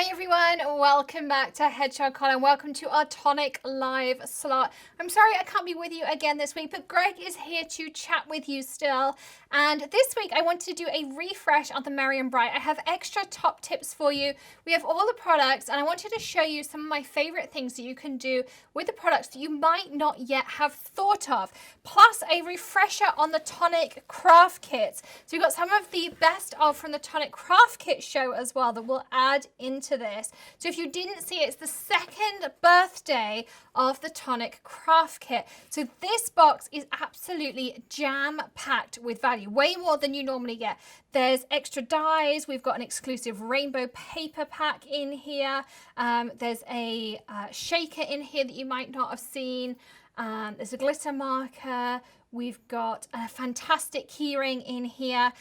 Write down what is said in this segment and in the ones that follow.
Hi everyone, welcome back to Hedgehog and welcome to our Tonic live slot. I'm sorry I can't be with you again this week, but Greg is here to chat with you still. And this week I want to do a refresh on the Merry and Bright. I have extra top tips for you. We have all the products and I wanted to show you some of my favorite things that you can do with the products that you might not yet have thought of. Plus a refresher on the Tonic craft kits. So we've got some of the best of from the Tonic craft kit show as well that we'll add into this. So if you didn't see it, it's the second birthday of the Tonic craft kit. So this box is absolutely jam-packed with value, way more than you normally get. There's extra dies, we've got an exclusive rainbow paper pack in here, there's a shaker in here that you might not have seen, there's a glitter marker, we've got a fantastic keyring in here.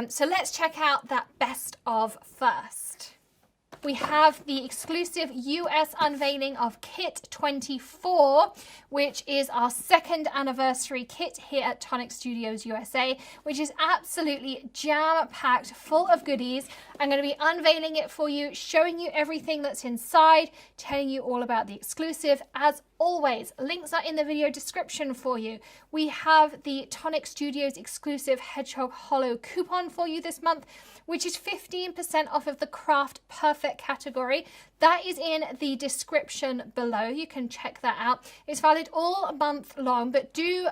So let's check out that best of first. We have the exclusive US unveiling of Kit 24, which is our second anniversary kit here at Tonic Studios USA, which is absolutely jam-packed full of goodies. I'm going to be unveiling it for you, showing you everything that's inside, telling you all about the exclusive. As always, links are in the video description for you. We have the Tonic Studios exclusive Hedgehog Hollow coupon for you this month, which is 15% off of the Craft Perfect category. That is in the description below. You can check that out. It's valid all month long, but do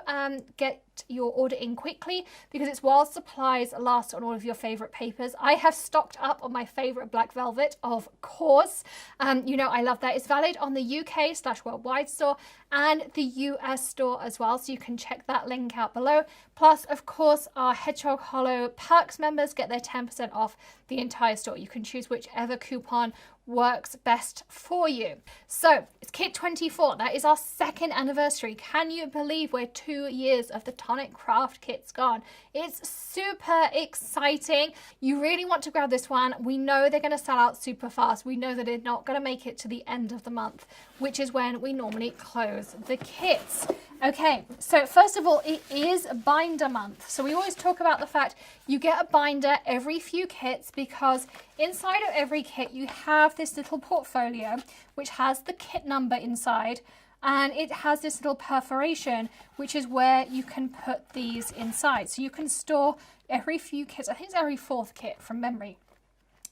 get your order in quickly because it's while supplies last on all of your favorite papers. I have stocked up on my favorite black velvet, of course. You know I love that. It's valid on the UK/worldwide store and the US store as well, so you can check that link out below. Plus, of course, our Hedgehog Hollow Perks members get their 10% off the entire store. You can choose whichever coupon works best for you. So it's Kit 24. That is our second anniversary. Can you believe we're 2 years of the Tonic craft kits gone? It's super exciting. You really want to grab this one. We know they're going to sell out super fast. We know that they're not going to make it to the end of the month, which is when we normally close the kits. Okay, so first of all, it is binder month. So we always talk about the fact you get a binder every few kits because inside of every kit you have this little portfolio which has the kit number inside, and it has this little perforation which is where you can put these inside. So you can store every few kits, I think it's every fourth kit from memory.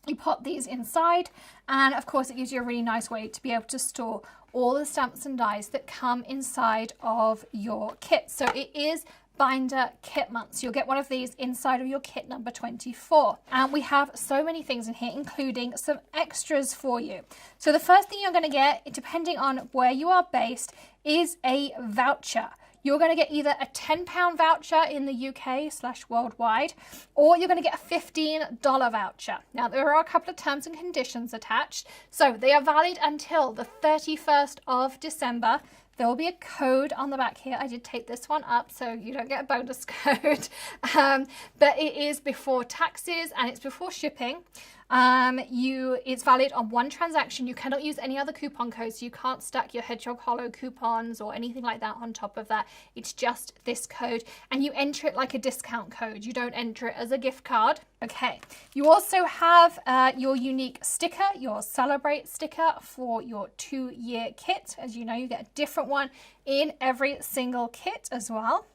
You pop these inside, and of course it gives you a really nice way to be able to store all the stamps and dies that come inside of your kit. So it is binder kit month. So you'll get one of these inside of your kit number 24. And we have so many things in here, including some extras for you. So the first thing you're going to get, depending on where you are based, is a voucher. You're going to get either a £10 voucher in the UK/worldwide, or you're going to get a $15 voucher. Now, there are a couple of terms and conditions attached. So they are valid until the 31st of December. There will be a code on the back here. I did take this one up so you don't get a bonus code. But it is before taxes and it's before shipping. It's valid on one transaction. You cannot use any other coupon codes. So you can't stack your Hedgehog Hollow coupons or anything like that on top of that. It's just this code, and you enter it like a discount code. You don't enter it as a gift card. Okay. You also have your unique sticker, your Celebrate sticker for your 2-year kit. As you know, you get a different one in every single kit as well.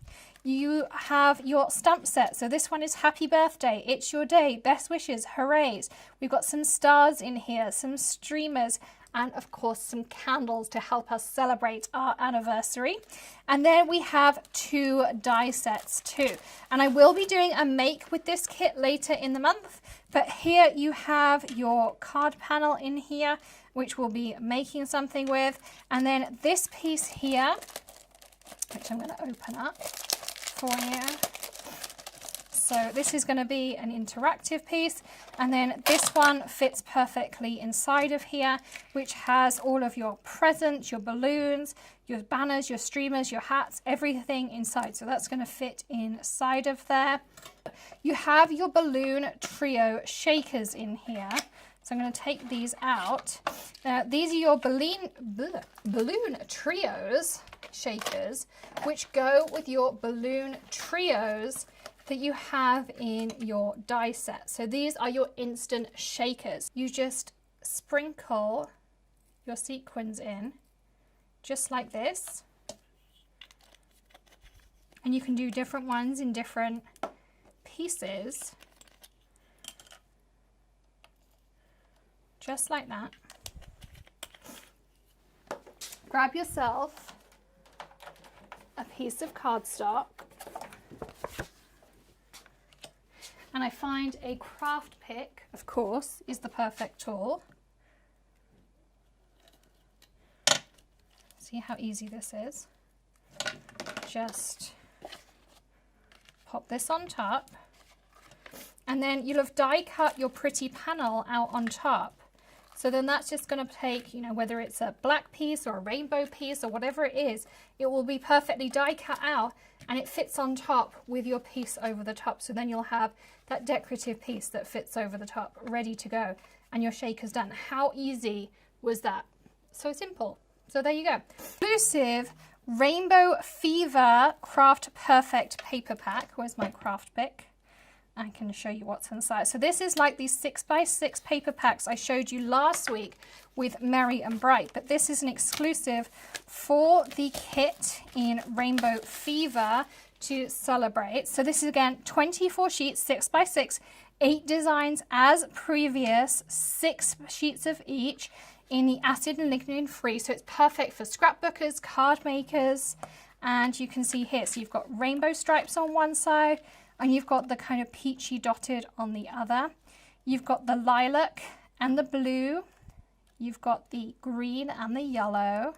You have your stamp set. So this one is Happy Birthday, It's Your Day, Best Wishes, Hoorays. We've got some stars in here, some streamers, and of course some candles to help us celebrate our anniversary. And then we have 2 die sets too. And I will be doing a make with this kit later in the month, but here you have your card panel in here, which we'll be making something with. And then this piece here, which I'm going to open up for you. So this is going to be an interactive piece, and then this one fits perfectly inside of here, which has all of your presents, your balloons, your banners, your streamers, your hats, everything inside. So that's going to fit inside of there. You have your balloon trio shakers in here. So I'm going to take these out. These are your balloon trios shakers, which go with your balloon trios that you have in your die set. So these are your instant shakers. You just sprinkle your sequins in just like this. And you can do different ones in different pieces. Just like that. Grab yourself a piece of cardstock. And I find a craft pick, of course, is the perfect tool. See how easy this is? Just pop this on top. And then you'll have die cut your pretty panel out on top. So then that's just going to take, you know, whether it's a black piece or a rainbow piece or whatever it is, it will be perfectly die cut out and it fits on top with your piece over the top. So then you'll have that decorative piece that fits over the top ready to go and your shaker's done. How easy was that? So simple. So there you go. Exclusive Rainbow Fever Craft Perfect paper pack. Where's my craft pick? I can show you what's inside. So this is like these 6x6 paper packs I showed you last week with Merry and Bright, but this is an exclusive for the kit in Rainbow Fever to celebrate. So this is again 24 sheets, 6x6, 8 designs as previous, 6 sheets of each in the acid and lignin free. So it's perfect for scrapbookers, card makers, and you can see here, so you've got rainbow stripes on one side, and you've got the kind of peachy dotted on the other. You've got the lilac and the blue. You've got the green and the yellow.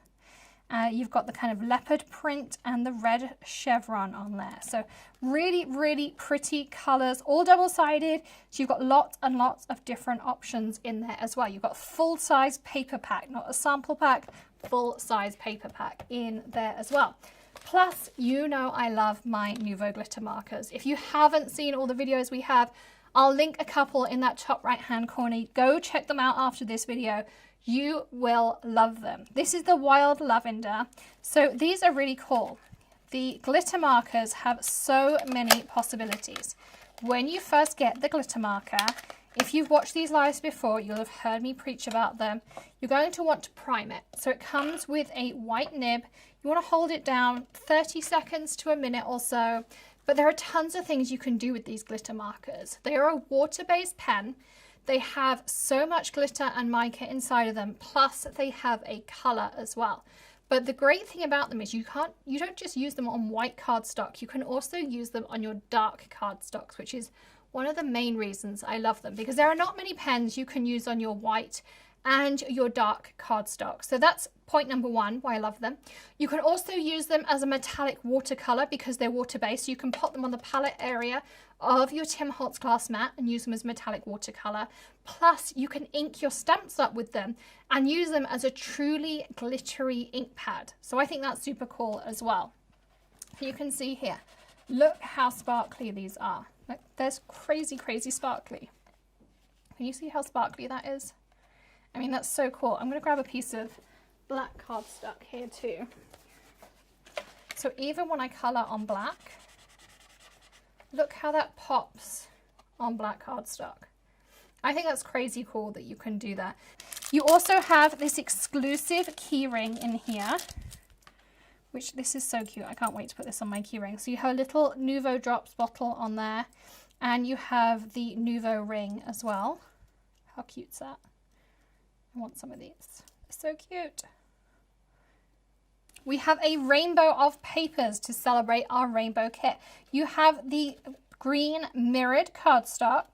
You've got the kind of leopard print and the red chevron on there. So really, really pretty colors, all double-sided. So you've got lots and lots of different options in there as well. You've got full-size paper pack, not a sample pack, full-size paper pack in there as well. Plus, you know I love my Nuvo glitter markers. If you haven't seen all the videos we have, I'll link a couple in that top right-hand corner. Go check them out after this video. You will love them. This is the Wild Lavender. So these are really cool. The glitter markers have so many possibilities. When you first get the glitter marker, if you've watched these lives before, you'll have heard me preach about them. You're going to want to prime it. So it comes with a white nib. You want to hold it down 30 seconds to a minute or so. But there are tons of things you can do with these glitter markers. They are a water-based pen. They have so much glitter and mica inside of them, plus they have a color as well. But the great thing about them is you don't just use them on white cardstock. You can also use them on your dark cardstocks, which is one of the main reasons I love them, because there are not many pens you can use on your white and your dark cardstock. So that's point number one, why I love them. You can also use them as a metallic watercolor because they're water-based. You can pop them on the palette area of your Tim Holtz glass mat and use them as metallic watercolor. Plus, you can ink your stamps up with them and use them as a truly glittery ink pad. So I think that's super cool as well. You can see here, look how sparkly these are. Look, there's crazy, crazy sparkly. Can you see how sparkly that is? I mean, that's so cool. I'm going to grab a piece of black cardstock here too. So even when I color on black, look how that pops on black cardstock. I think that's crazy cool that you can do that. You also have this exclusive key ring in here, which this is so cute. I can't wait to put this on my key ring. So you have a little Nuvo Drops bottle on there, and you have the Nuvo ring as well. How cute's that? I want some of these. They're so cute. We have a rainbow of papers to celebrate our rainbow kit. You have the green mirrored cardstock.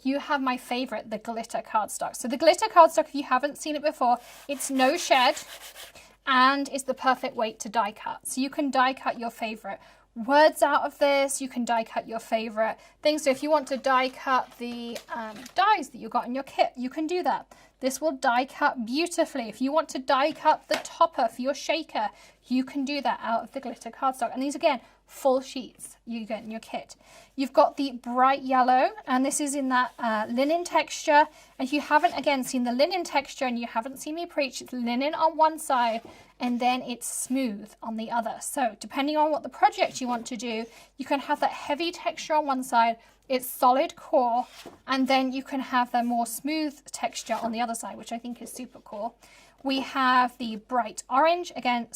You have my favorite, the glitter cardstock. So the glitter cardstock, if you haven't seen it before, it's no shed and it's the perfect weight to die cut. So you can die cut your favorite words out of this. You can die cut your favorite things. So if you want to die cut the dies that you got in your kit, you can do that. This will die cut beautifully. If you want to die cut the topper for your shaker, you can do that out of the glitter cardstock. And these, again, full sheets you get in your kit. You've got the bright yellow, and this is in that linen texture. And if you haven't, again, seen the linen texture and you haven't seen me preach, it's linen on one side and then it's smooth on the other. So depending on what the project you want to do, you can have that heavy texture on one side It's solid core, and then you can have the more smooth texture on the other side, which I think is super cool. We have the bright orange, again,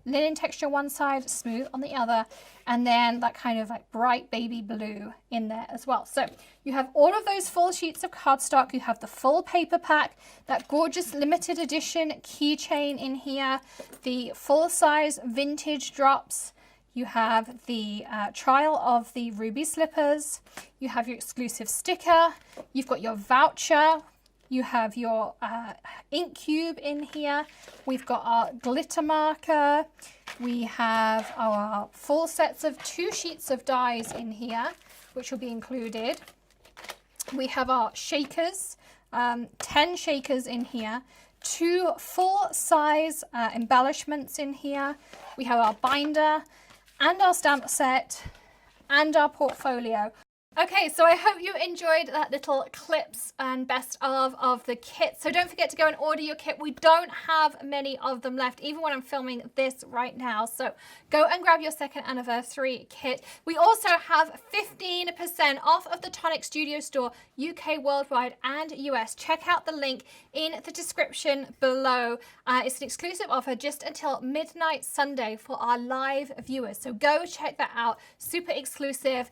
linen texture one side, smooth on the other, and then that kind of like bright baby blue in there as well. So you have all of those full sheets of cardstock. You have the full paper pack, that gorgeous limited edition keychain in here, the full size vintage drops. You have the trial of the ruby slippers. You have your exclusive sticker. You've got your voucher. You have your ink cube in here. We've got our glitter marker. We have our full sets of 2 sheets of dies in here, which will be included. We have our shakers, 10 shakers in here. 2 full-size embellishments in here. We have our binder and our stamp set and our portfolio. Okay, so I hope you enjoyed that little clips and best of the kit. So don't forget to go and order your kit. We don't have many of them left, even when I'm filming this right now. So go and grab your 2nd anniversary kit. We also have 15% off of the Tonic Studio store, UK, worldwide, and US. Check out the link in the description below. It's an exclusive offer just until midnight Sunday for our live viewers. So go check that out. Super exclusive.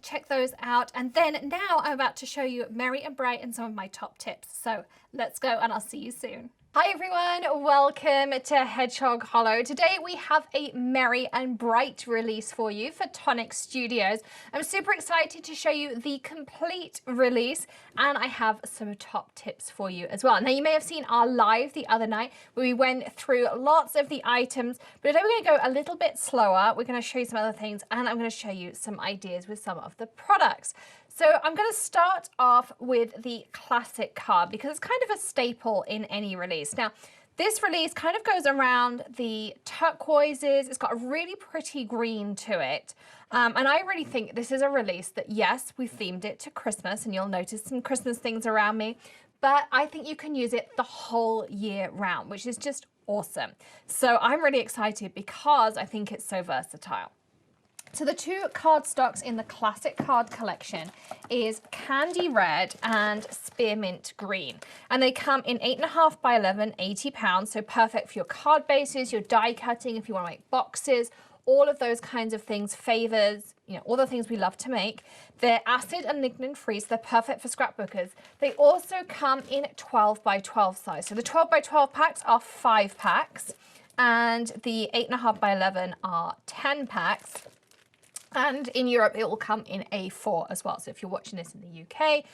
Check those out, and then now I'm about to show you merry and bright and some of my top tips. So let's go, and I'll see you soon. Hi everyone, welcome to Hedgehog Hollow. Today we have a merry and bright release for you for Tonic Studios. I'm super excited to show you the complete release, and I have some top tips for you as well. Now you may have seen our live the other night where we went through lots of the items, but today we're going to go a little bit slower. We're going to show you some other things, and I'm going to show you some ideas with some of the products. So I'm going to start off with the classic card because it's kind of a staple in any release. Now, this release kind of goes around the turquoises. It's got a really pretty green to it. And I really think this is a release that, yes, we themed it to Christmas, and you'll notice some Christmas things around me, but I think you can use it the whole year round, which is just awesome. So I'm really excited because I think it's so versatile. So the 2 cardstocks in the classic card collection is Candy Red and Spearmint Green. And they come in 8.5 by 11, 80 pounds. So perfect for your card bases, your die cutting, if you want to make boxes, all of those kinds of things, favors, you know, all the things we love to make. They're acid and lignin free, so they're perfect for scrapbookers. They also come in 12 by 12 size. So the 12 by 12 packs are 5 packs, and the 8.5 by 11 are 10 packs. And in Europe, it will come in A4 as well. So if you're watching this in the UK,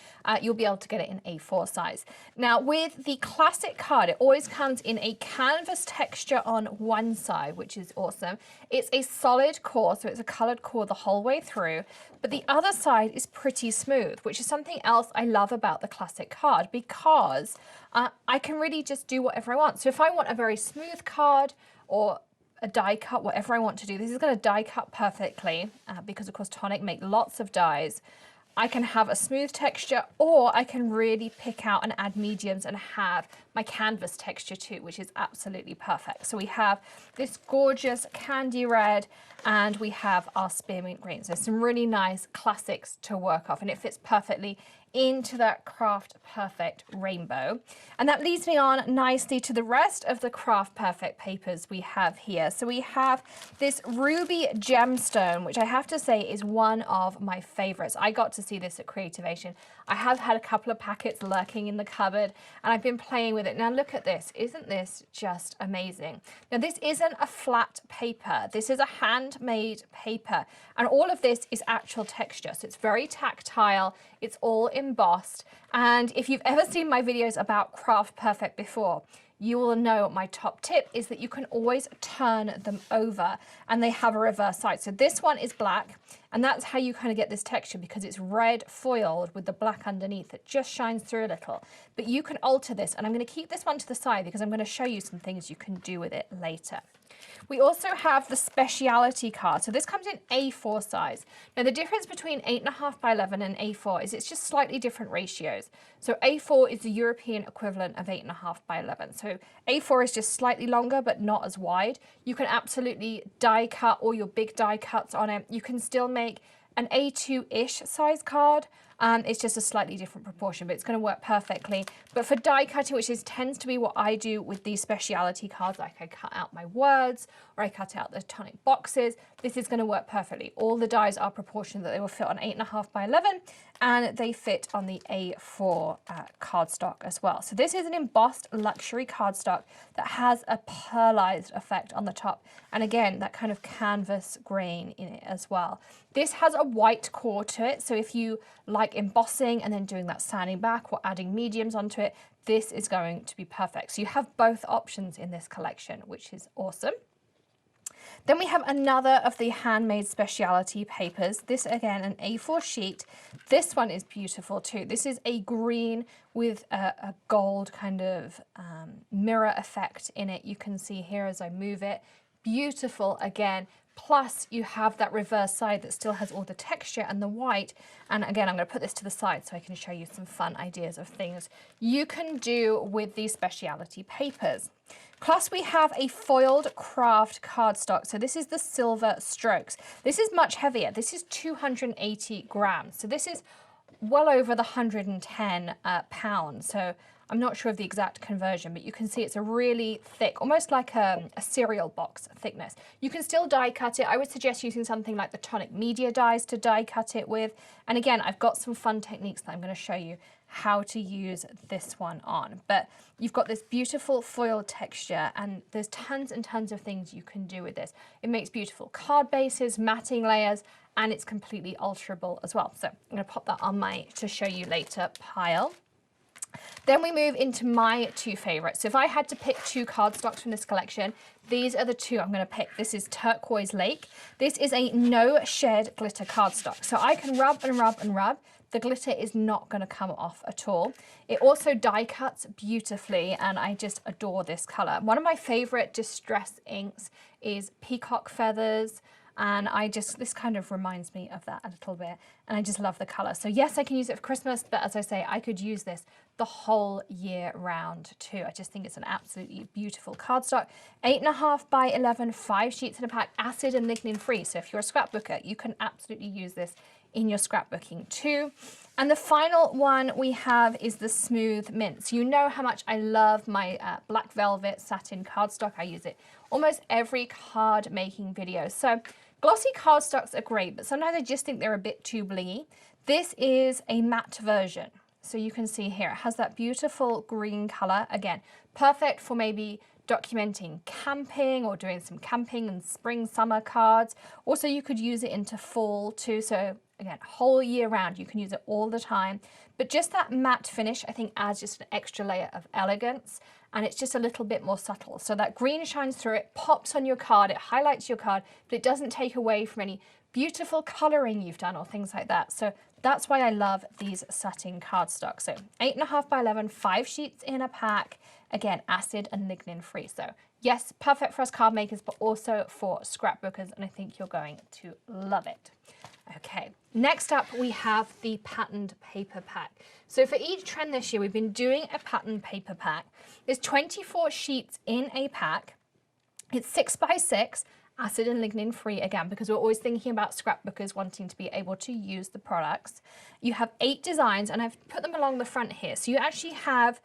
you'll be able to get it in A4 size. Now, with the classic card, it always comes in a canvas texture on one side, which is awesome. It's a solid core, so it's a colored core the whole way through. But the other side is pretty smooth, which is something else I love about the classic card, because I can really just do whatever I want. So if I want a very smooth card or a die cut, whatever I want to do. This is going to die cut perfectly because of course Tonic make lots of dies. I can have a smooth texture, or I can really pick out and add mediums and have my canvas texture too, which is absolutely perfect. So we have this gorgeous candy red, and we have our spearmint green. So some really nice classics to work off, and it fits perfectly into that Craft Perfect rainbow. And that leads me on nicely to the rest of the Craft Perfect papers we have here. So we have this ruby gemstone, which I have to say is one of my favorites. I got to see this at Creativation. I have had a couple of packets lurking in the cupboard, and I've been playing with it. Now look at this. Isn't this just amazing? Now this isn't a flat paper. This is a handmade paper, and all of this is actual texture. So it's very tactile. It's all embossed. And if you've ever seen my videos about Craft Perfect before, you will know my top tip is that you can always turn them over, and they have a reverse side. So this one is black, and that's how you kind of get this texture, because it's red foiled with the black underneath that just shines through a little. But you can alter this, and I'm going to keep this one to the side because I'm going to show you some things you can do with it later. We also have the speciality card. So this comes in A4 size. Now the difference between 8.5 by 11 and A4 is it's just slightly different ratios. So A4 is the European equivalent of 8.5 by 11. So A4 is just slightly longer, but not as wide. You can absolutely die cut all your big die cuts on it. You can still make an A2-ish size card. It's just a slightly different proportion, but it's going to work perfectly. But for die cutting, which tends to be what I do with these speciality cards, like I cut out my words or I cut out the tonic boxes, this is going to work perfectly. All the dies are proportioned that they will fit on 8.5 by 11, and they fit on the A4 cardstock as well. So this is an embossed luxury cardstock that has a pearlized effect on the top. And again, that kind of canvas grain in it as well. This has a white core to it. So if you like embossing and then doing that sanding back or adding mediums onto it, this is going to be perfect. So you have both options in this collection, which is awesome. Then we have another of the handmade speciality papers. This again, an A4 sheet. This one is beautiful too. This is a green with a gold kind of mirror effect in it. You can see here as I move it. Beautiful again. Plus you have that reverse side that still has all the texture and the white. And again, I'm going to put this to the side so I can show you some fun ideas of things you can do with these speciality papers. Plus we have a foiled craft cardstock. So this is the Silver Strokes. This is much heavier. This is 280 grams. So this is well over the 110 pounds. So I'm not sure of the exact conversion, but you can see it's a really thick, almost like a cereal box thickness. You can still die cut it. I would suggest using something like the Tonic Media dies to die cut it with. And again, I've got some fun techniques that I'm going to show you how to use this one on. But you've got this beautiful foil texture, and there's tons and tons of things you can do with this. It makes beautiful card bases, matting layers, and it's completely alterable as well. So I'm going to pop that on my to show you later pile. Then we move into my two favorites. So if I had to pick two cardstocks from this collection, these are the two I'm going to pick. This is Turquoise Lake. This is a no shed glitter cardstock. So I can rub and rub and rub. The glitter is not going to come off at all. It also die cuts beautifully, and I just adore this color. One of my favorite distress inks is Peacock Feathers. And this kind of reminds me of that a little bit. And I just love the color. So yes, I can use it for Christmas, but as I say, I could use this the whole year round too. I just think it's an absolutely beautiful cardstock. 8.5 by 11, 5 sheets in a pack, acid and lignin free. So if you're a scrapbooker, you can absolutely use this in your scrapbooking too. And the final one we have is the Smooth Mint. So you know how much I love my black velvet satin cardstock. I use it almost every card making video. So glossy cardstocks are great, but sometimes I just think they're a bit too blingy. This is a matte version. So you can see here, it has that beautiful green color. Again, perfect for maybe documenting camping or doing some camping and spring, summer cards. Also, you could use it into fall too. So again, whole year round, you can use it all the time. But just that matte finish, I think, adds just an extra layer of elegance. And it's just a little bit more subtle. So that green shines through, it pops on your card, it highlights your card, but it doesn't take away from any beautiful coloring you've done or things like that. So that's why I love these satin cardstocks. So 8.5 by 11, 5 sheets in a pack. Again, acid and lignin free. So yes, perfect for us card makers, but also for scrapbookers. And I think you're going to love it. Okay, next up we have the patterned paper pack. So for each trend this year, we've been doing a patterned paper pack. There's 24 sheets in a pack. It's 6 by 6, acid and lignin free again, because we're always thinking about scrapbookers wanting to be able to use the products. You have 8 designs, and I've put them along the front here. So you actually have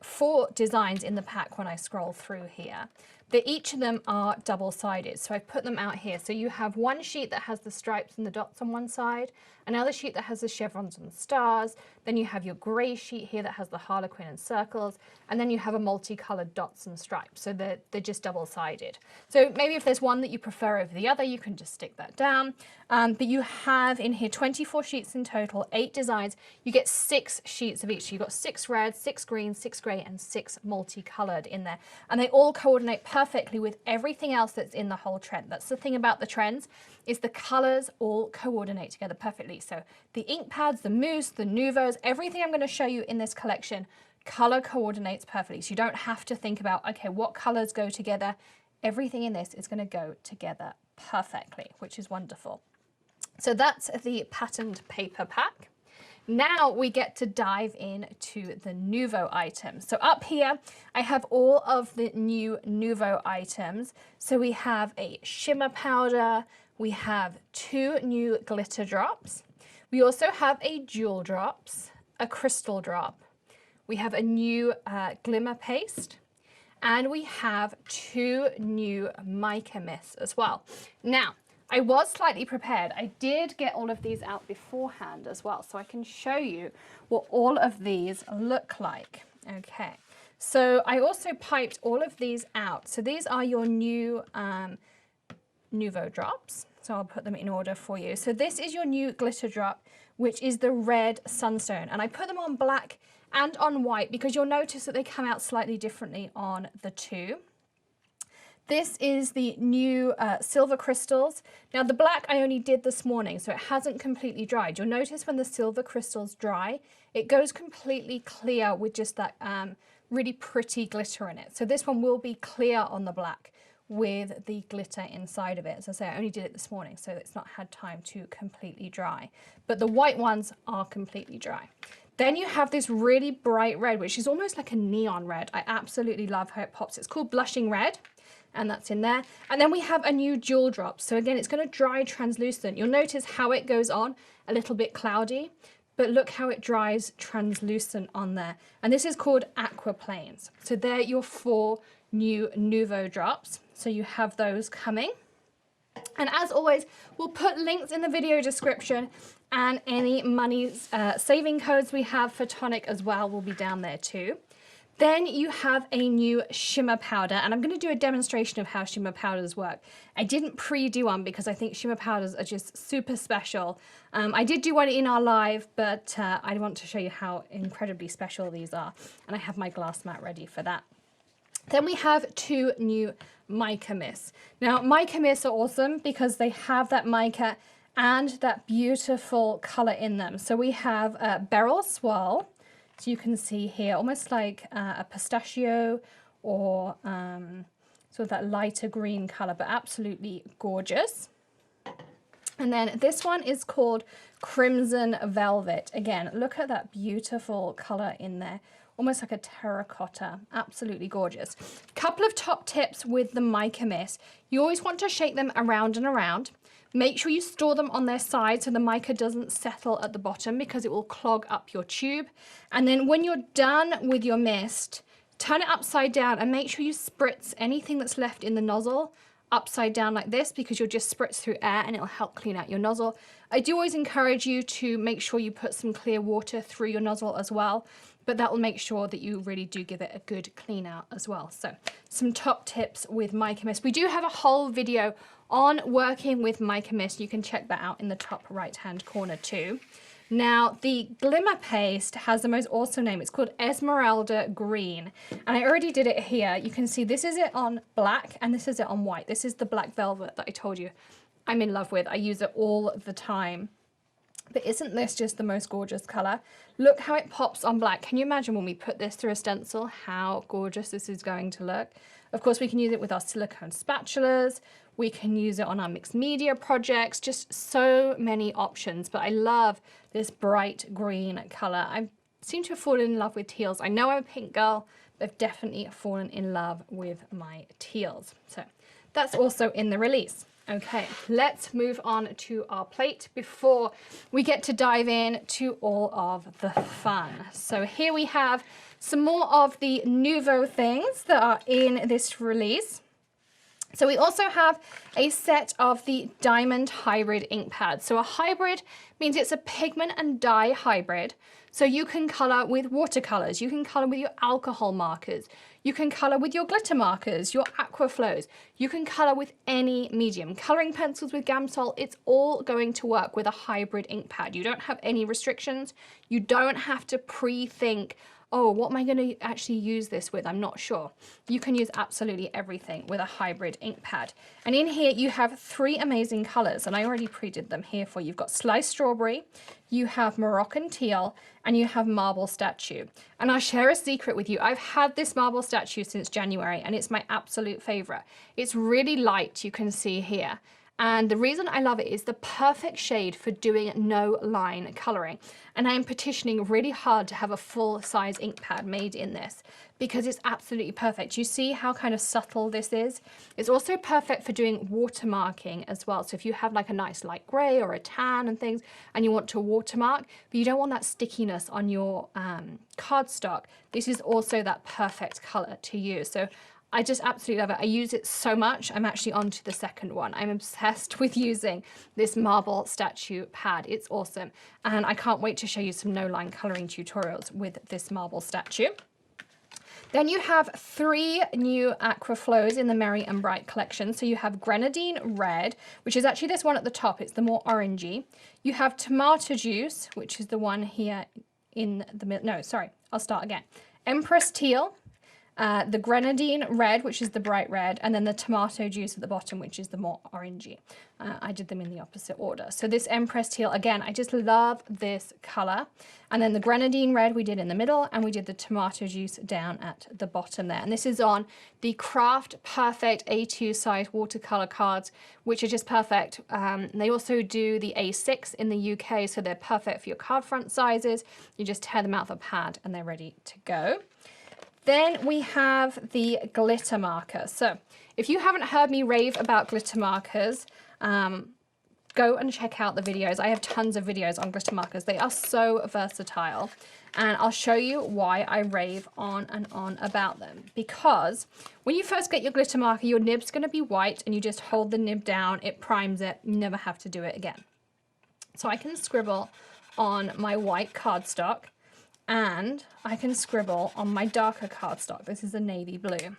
4 designs in the pack when I scroll through here. But each of them are double-sided, so I've put them out here. So you have one sheet that has the stripes and the dots on one side, another sheet that has the chevrons and stars, then you have your grey sheet here that has the harlequin and circles, and then you have a multicolored dots and stripes, so they're just double-sided. So maybe if there's one that you prefer over the other, you can just stick that down. But you have in here 24 sheets in total, 8 designs. You get 6 sheets of each. So you've got 6 red, 6 green, 6 grey, and 6 multicolored in there. And they all coordinate perfectly with everything else that's in the whole trend. That's the thing about the trends, is the colors all coordinate together perfectly. So the ink pads, the mousse, the Nuvos, everything I'm going to show you in this collection, color coordinates perfectly. So you don't have to think about, okay, what colors go together. Everything in this is going to go together perfectly, which is wonderful. So that's the patterned paper pack. Now we get to dive into the Nuvo items. So up here, I have all of the new Nuvo items. So we have a shimmer powder, We have 2 new glitter drops. We also have a jewel drops, a crystal drop. We have a new glimmer paste, and we have 2 new mica mist as well. Now, I was slightly prepared. I did get all of these out beforehand as well, so I can show you what all of these look like. Okay, so I also piped all of these out. So these are your new Nuvo drops. So I'll put them in order for you. So this is your new glitter drop, which is the red sunstone. And I put them on black and on white because you'll notice that they come out slightly differently on the 2. This is the new silver crystals. Now the black I only did this morning, so it hasn't completely dried. You'll notice when the silver crystals dry, it goes completely clear with just that really pretty glitter in it. So this one will be clear on the black with the glitter inside of it. As I say, I only did it this morning, so it's not had time to completely dry. But the white ones are completely dry. Then you have this really bright red, which is almost like a neon red. I absolutely love how it pops. It's called Blushing Red, and that's in there. And then we have a new jewel drop. So again, it's going to dry translucent. You'll notice how it goes on a little bit cloudy, but look how it dries translucent on there. And this is called Aqua Plains. So they're your 4 new Nuvo drops. So you have those coming. And as always, we'll put links in the video description, and any money saving codes we have for Tonic as well will be down there too. Then you have a new shimmer powder, and I'm going to do a demonstration of how shimmer powders work. I didn't pre-do one because I think shimmer powders are just super special. I did do one in our live, but I want to show you how incredibly special these are, and I have my glass mat ready for that. Then we have 2 new mica mists. Now mica mists are awesome because they have that mica and that beautiful color in them. So we have Beryl Swirl. So you can see here, almost like a pistachio or sort of that lighter green color, but absolutely gorgeous. And then this one is called Crimson Velvet. Again, look at that beautiful color in there. Almost like a terracotta, absolutely gorgeous. Couple of top tips with the mica mist. You always want to shake them around and around. Make sure you store them on their side so the mica doesn't settle at the bottom because it will clog up your tube. And then when you're done with your mist, turn it upside down and make sure you spritz anything that's left in the nozzle upside down like this, because you'll just spritz through air and it'll help clean out your nozzle. I do always encourage you to make sure you put some clear water through your nozzle as well, but that will make sure that you really do give it a good clean out as well. So some top tips with mica mist. We do have a whole video on working with mica mist. You can check that out in the top right hand corner too. Now the glimmer paste has the most awesome name. It's called Esmeralda Green, and I already did it here. You can see this is it on black and this is it on white. This is the black velvet that I told you I'm in love with. I use it all the time. But isn't this just the most gorgeous color? Look how it pops on black. Can you imagine when we put this through a stencil, how gorgeous this is going to look? Of course, we can use it with our silicone spatulas. We can use it on our mixed media projects, just so many options. But I love this bright green color. I seem to have fallen in love with teals. I know I'm a pink girl, but I've definitely fallen in love with my teals. So that's also in the release. Okay, let's move on to our plate before we get to dive in to all of the fun. So here we have some more of the Nuvo things that are in this release. So we also have a set of the Diamond Hybrid ink pads. So a hybrid means it's a pigment and dye hybrid. So you can color with watercolors, you can color with your alcohol markers, you can color with your glitter markers, your aqua flows, you can color with any medium. Coloring pencils with Gamsol, it's all going to work with a hybrid ink pad. You don't have any restrictions. You don't have to pre-think, oh, what am I going to actually use this with? I'm not sure. You can use absolutely everything with a hybrid ink pad. And in here you have 3 amazing colors, and I already pre-did them here for you. You've got Sliced Strawberry, you have Moroccan Teal, and you have Marble Statue. And I'll share a secret with you. I've had this Marble Statue since January, and it's my absolute favorite. It's really light, you can see here. And the reason I love it is the perfect shade for doing no line coloring. And I am petitioning really hard to have a full size ink pad made in this because it's absolutely perfect. You see how kind of subtle this is? It's also perfect for doing watermarking as well. So if you have like a nice light gray or a tan and things and you want to watermark, but you don't want that stickiness on your cardstock, this is also that perfect color to use. So I just absolutely love it. I use it so much. I'm actually on to the second one. I'm obsessed with using this marble statue pad. It's awesome. And I can't wait to show you some no-line coloring tutorials with this marble statue. Then you have 3 new aqua flows in the Merry and Bright collection. So you have Grenadine Red, which is actually this one at the top. It's the more orangey. You have Tomato Juice, which is the one here in the middle. No, sorry, I'll start again. Empress Teal. The Grenadine Red, which is the bright red, and then the Tomato Juice at the bottom, which is the more orangey. I did them in the opposite order. So this Empress Teal, again, I just love this color. And then the Grenadine Red we did in the middle, and we did the Tomato Juice down at the bottom there. And this is on the Craft Perfect A2 size watercolor cards, which are just perfect. They also do the A6 in the UK, so they're perfect for your card front sizes. You just tear them out of the pad and they're ready to go. Then we have the glitter marker. So if you haven't heard me rave about glitter markers, go and check out the videos. I have tons of videos on glitter markers. They are so versatile. And I'll show you why I rave on and on about them. Because when you first get your glitter marker, your nib's going to be white and you just hold the nib down, it primes it, you never have to do it again. So I can scribble on my white cardstock. And I can scribble on my darker cardstock. This is a navy blue.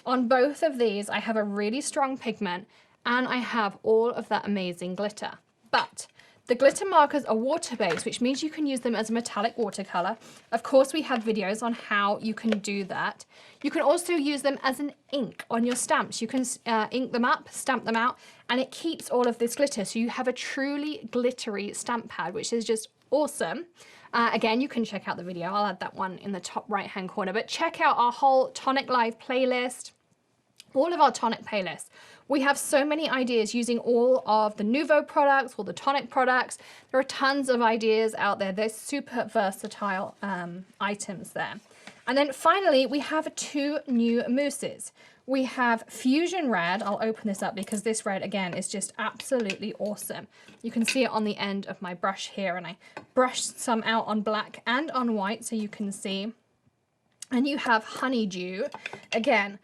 On both of these, I have a really strong pigment and I have all of that amazing glitter. But the glitter markers are water-based, which means you can use them as a metallic watercolor. Of course, we have videos on how you can do that. You can also use them as an ink on your stamps. You can ink them up, stamp them out, and it keeps all of this glitter. So you have a truly glittery stamp pad, which is just awesome. Again, you can check out the video. I'll add that one in the top right-hand corner. But check out our whole Tonic Live playlist, all of our Tonic playlists. We have so many ideas using all of the Nuvo products, all the Tonic products. There are tons of ideas out there. They're super versatile items there. And then finally, we have 2 new mousses. We have Fusion Red. I'll open this up because this red, again, is just absolutely awesome. You can see it on the end of my brush here, and I brushed some out on black and on white so you can see. And you have Honeydew. Again,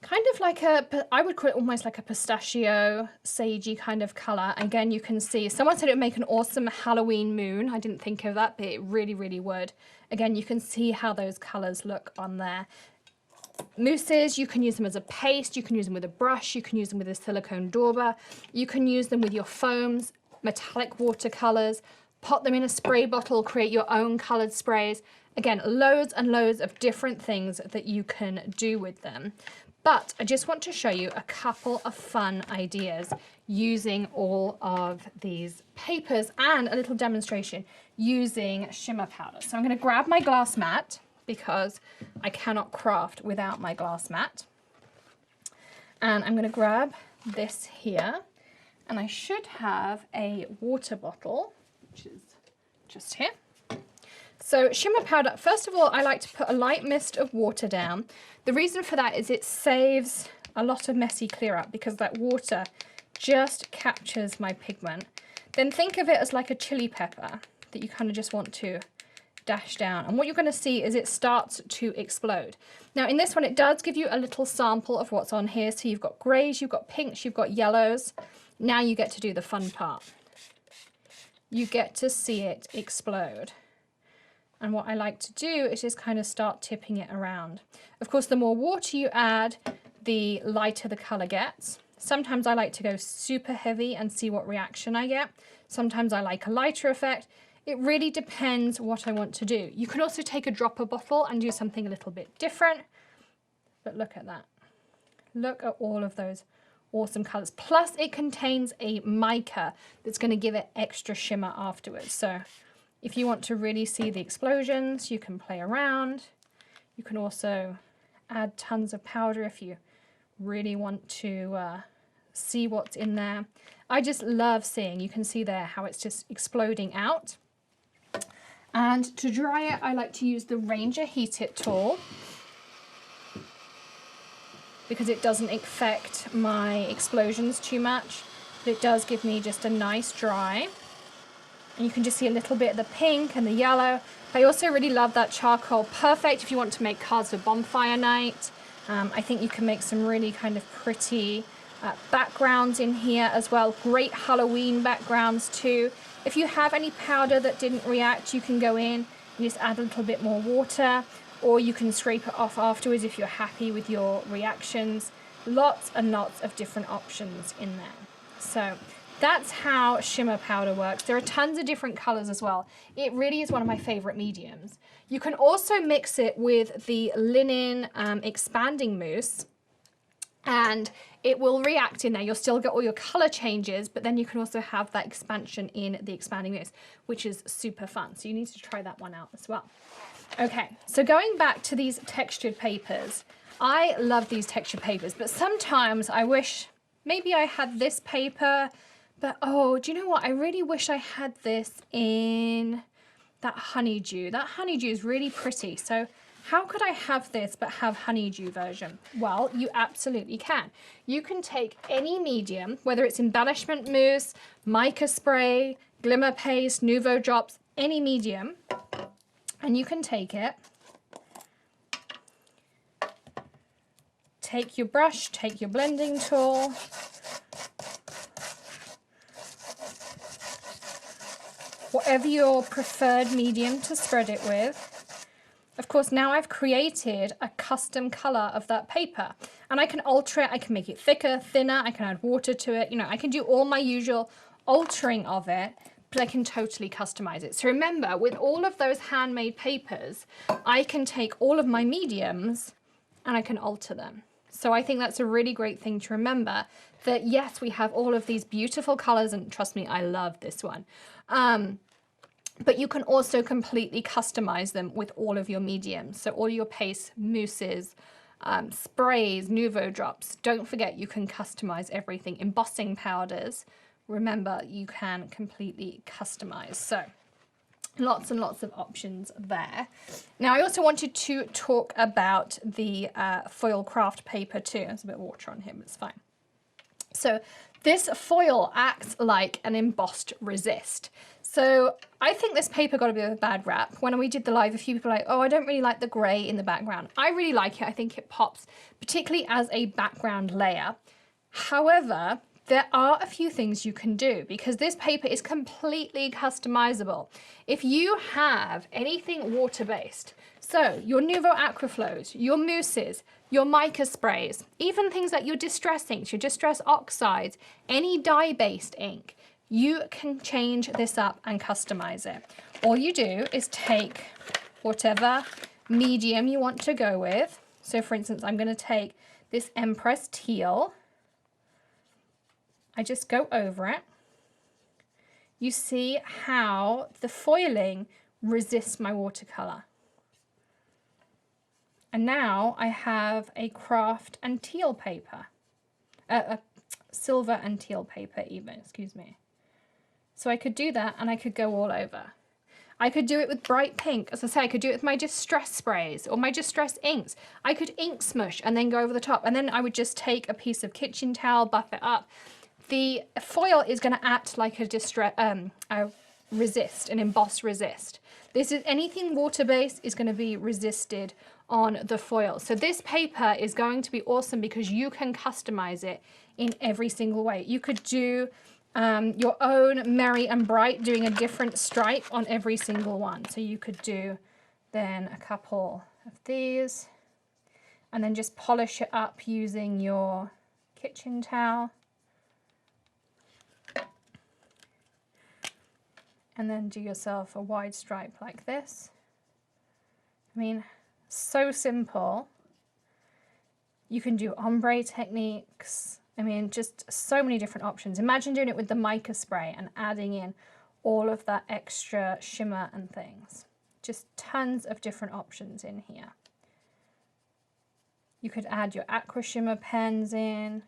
kind of like I would call it almost like a pistachio, sagey kind of color. Again, you can see, someone said it would make an awesome Halloween moon. I didn't think of that, but it really, really would. Again, you can see how those colors look on there. Mousses, you can use them as a paste, you can use them with a brush, you can use them with a silicone dauber, you can use them with your foams, metallic watercolors, pop them in a spray bottle, create your own colored sprays. Again, loads and loads of different things that you can do with them. But I just want to show you a couple of fun ideas using all of these papers and a little demonstration using shimmer powder. So I'm going to grab my glass mat, because I cannot craft without my glass mat. And I'm going to grab this here, and I should have a water bottle, which is just here. So shimmer powder, first of all, I like to put a light mist of water down. The reason for that is it saves a lot of messy clear up because that water just captures my pigment. Then think of it as like a chili pepper that you kind of just want to dash down, and what you're going to see is it starts to explode. Now in this one it does give you a little sample of what's on here, so you've got greys, you've got pinks, you've got yellows. Now you get to do the fun part. You get to see it explode, and what I like to do is just kind of start tipping it around. Of course, the more water you add, the lighter the color gets. Sometimes I like to go super heavy and see what reaction I get. Sometimes I like a lighter effect. It really depends what I want to do. You can also take a dropper bottle and do something a little bit different. But look at that. Look at all of those awesome colors. Plus it contains a mica that's going to give it extra shimmer afterwards. So if you want to really see the explosions, you can play around. You can also add tons of powder if you really want to see what's in there. I just love seeing, you can see there how it's just exploding out. And to dry it, I like to use the Ranger Heat It tool because it doesn't affect my explosions too much, but it does give me just a nice dry. And you can just see a little bit of the pink and the yellow. But I also really love that charcoal. Perfect if you want to make cards for bonfire night. I think you can make some really kind of pretty backgrounds in here as well. Great Halloween backgrounds too. If you have any powder that didn't react, you can go in and just add a little bit more water, or you can scrape it off afterwards if you're happy with your reactions. Lots and lots of different options in there. So that's how shimmer powder works. There are tons of different colors as well. It really is one of my favorite mediums. You can also mix it with the linen expanding mousse, and it will react in there. You'll still get all your color changes, but then you can also have that expansion in the expanding mousse, which is super fun. So you need to try that one out as well. Okay, so going back to these textured papers, I love these textured papers, but sometimes I wish maybe I had this paper, but oh, do you know what? I really wish I had this in that honeydew. That honeydew is really pretty. So how could I have this but have honeydew version? Well, you absolutely can. You can take any medium, whether it's embellishment mousse, mica spray, glimmer paste, Nuvo drops, any medium, and you can take it, take your brush, take your blending tool, whatever your preferred medium to spread it with. Of course, now I've created a custom color of that paper, and I can alter it. I can make it thicker, thinner. I can add water to it. You know, I can do all my usual altering of it, but I can totally customize it. So remember, with all of those handmade papers, I can take all of my mediums and I can alter them. So I think that's a really great thing to remember, that yes, we have all of these beautiful colors, and trust me, I love this one. But you can also completely customize them with all of your mediums. So all your pastes, mousses, sprays, Nuvo drops. Don't forget, you can customize everything. Embossing powders, remember, you can completely customize. So lots and lots of options there. Now, I also wanted to talk about the foil craft paper too. There's a bit of water on here, but it's fine. So this foil acts like an embossed resist. So I think this paper got a bit of a bad rap. When we did the live, a few people were like, oh, I don't really like the gray in the background. I really like it. I think it pops, particularly as a background layer. However, there are a few things you can do because this paper is completely customizable. If you have anything water-based, so your Nuvo Aquaflows, your mousses, your mica sprays, even things like your distress inks, your distress oxides, any dye-based ink, you can change this up and customize it. All you do is take whatever medium you want to go with. So for instance, I'm going to take this Empress Teal. I just go over it. You see how the foiling resists my watercolor. And now I have a craft and teal paper, a silver and teal paper even, excuse me. So I could do that and I could go all over. I could do it with bright pink. As I say, I could do it with my distress sprays or my distress inks. I could ink smush and then go over the top. And then I would just take a piece of kitchen towel, buff it up. The foil is going to act like a resist, an embossed resist. This is anything water-based is going to be resisted on the foil. So this paper is going to be awesome because you can customize it in every single way. You could do your own Merry and Bright, doing a different stripe on every single one. So you could do then a couple of these and then just polish it up using your kitchen towel. And then do yourself a wide stripe like this. I mean, so simple. You can do ombre techniques. I mean, just so many different options. Imagine doing it with the mica spray and adding in all of that extra shimmer and things. Just tons of different options in here. You could add your aqua shimmer pens in.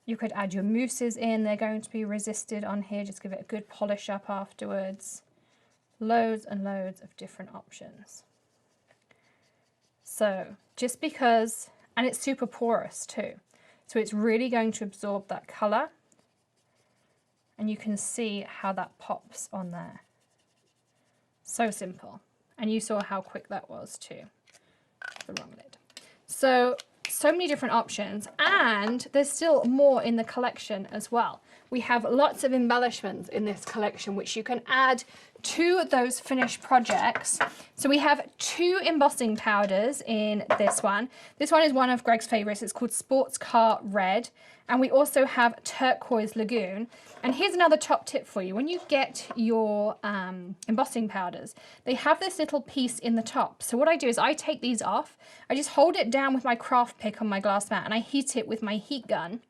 You could add your mousses in. They're going to be resisted on here. Just give it a good polish up afterwards. Loads and loads of different options. So just because, and it's super porous too. So it's really going to absorb that color. And you can see how that pops on there. So simple. And you saw how quick that was too. The wrong lid. So many different options, and there's still more in the collection as well. We have lots of embellishments in this collection which you can add to those finished projects. So we have 2 embossing powders in this one. This one is one of Greg's favorites. It's called Sports Car Red. And we also have Turquoise Lagoon. And here's another top tip for you. When you get your embossing powders, they have this little piece in the top. So what I do is I take these off. I just hold it down with my craft pick on my glass mat and I heat it with my heat gun.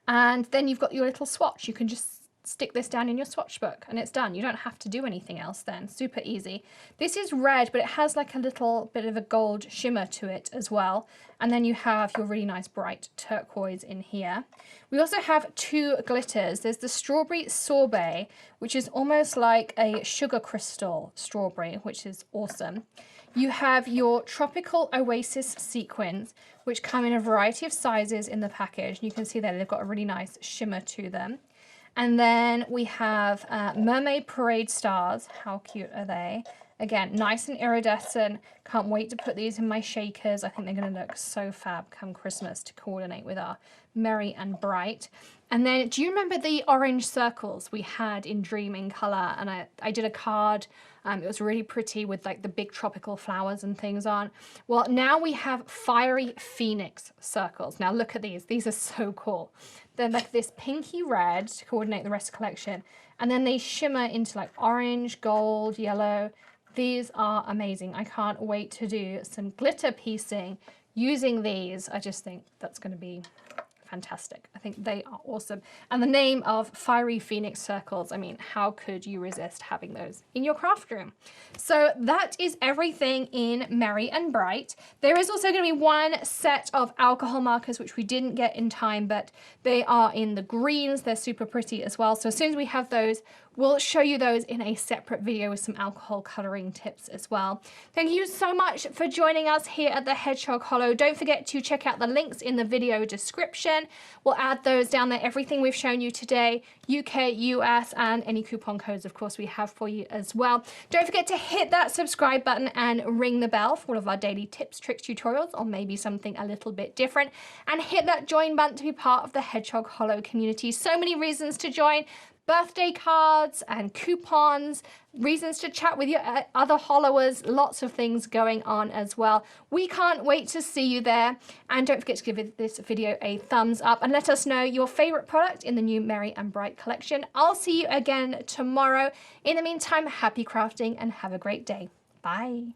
And then you've got your little swatch. You can just stick this down in your swatch book and it's done. You don't have to do anything else then. Super easy. This is red, but it has like a little bit of a gold shimmer to it as well. And then you have your really nice bright turquoise in here. We also have 2 glitters. There's the Strawberry Sorbet, which is almost like a sugar crystal strawberry, which is awesome. You have your Tropical Oasis Sequins, which come in a variety of sizes in the package. You can see there they've got a really nice shimmer to them. And then we have Mermaid Parade Stars. How cute are they? Again, nice and iridescent. Can't wait to put these in my shakers. I think they're going to look so fab come Christmas to coordinate with our merry and bright. And then, do you remember the orange circles we had in Dream in Color? And I did a card. It was really pretty with like the big tropical flowers and things on. Well, now we have Fiery Phoenix circles. Now look at these. These are so cool. They're like this pinky red to coordinate the rest of the collection. And then they shimmer into like orange, gold, yellow. These are amazing. I can't wait to do some glitter piecing using these. I just think that's going to be fantastic. I think they are awesome. And the name of Fiery Phoenix Circles, I mean, how could you resist having those in your craft room? So that is everything in Merry and Bright. There is also going to be one set of alcohol markers, which we didn't get in time, but they are in the greens. They're super pretty as well. So as soon as we have those, we'll show you those in a separate video with some alcohol coloring tips as well. Thank you so much for joining us here at the Hedgehog Hollow. Don't forget to check out the links in the video description. We'll add those down there, everything we've shown you today, UK, US, and any coupon codes, of course, we have for you as well. Don't forget to hit that subscribe button and ring the bell for all of our daily tips, tricks, tutorials, or maybe something a little bit different. And hit that join button to be part of the Hedgehog Hollow community. So many reasons to join. Birthday cards and coupons, reasons to chat with your other hollowers, lots of things going on as well. We can't wait to see you there. And don't forget to give this video a thumbs up and let us know your favorite product in the new Merry and Bright collection. I'll see you again tomorrow. In the meantime, happy crafting and have a great day. Bye.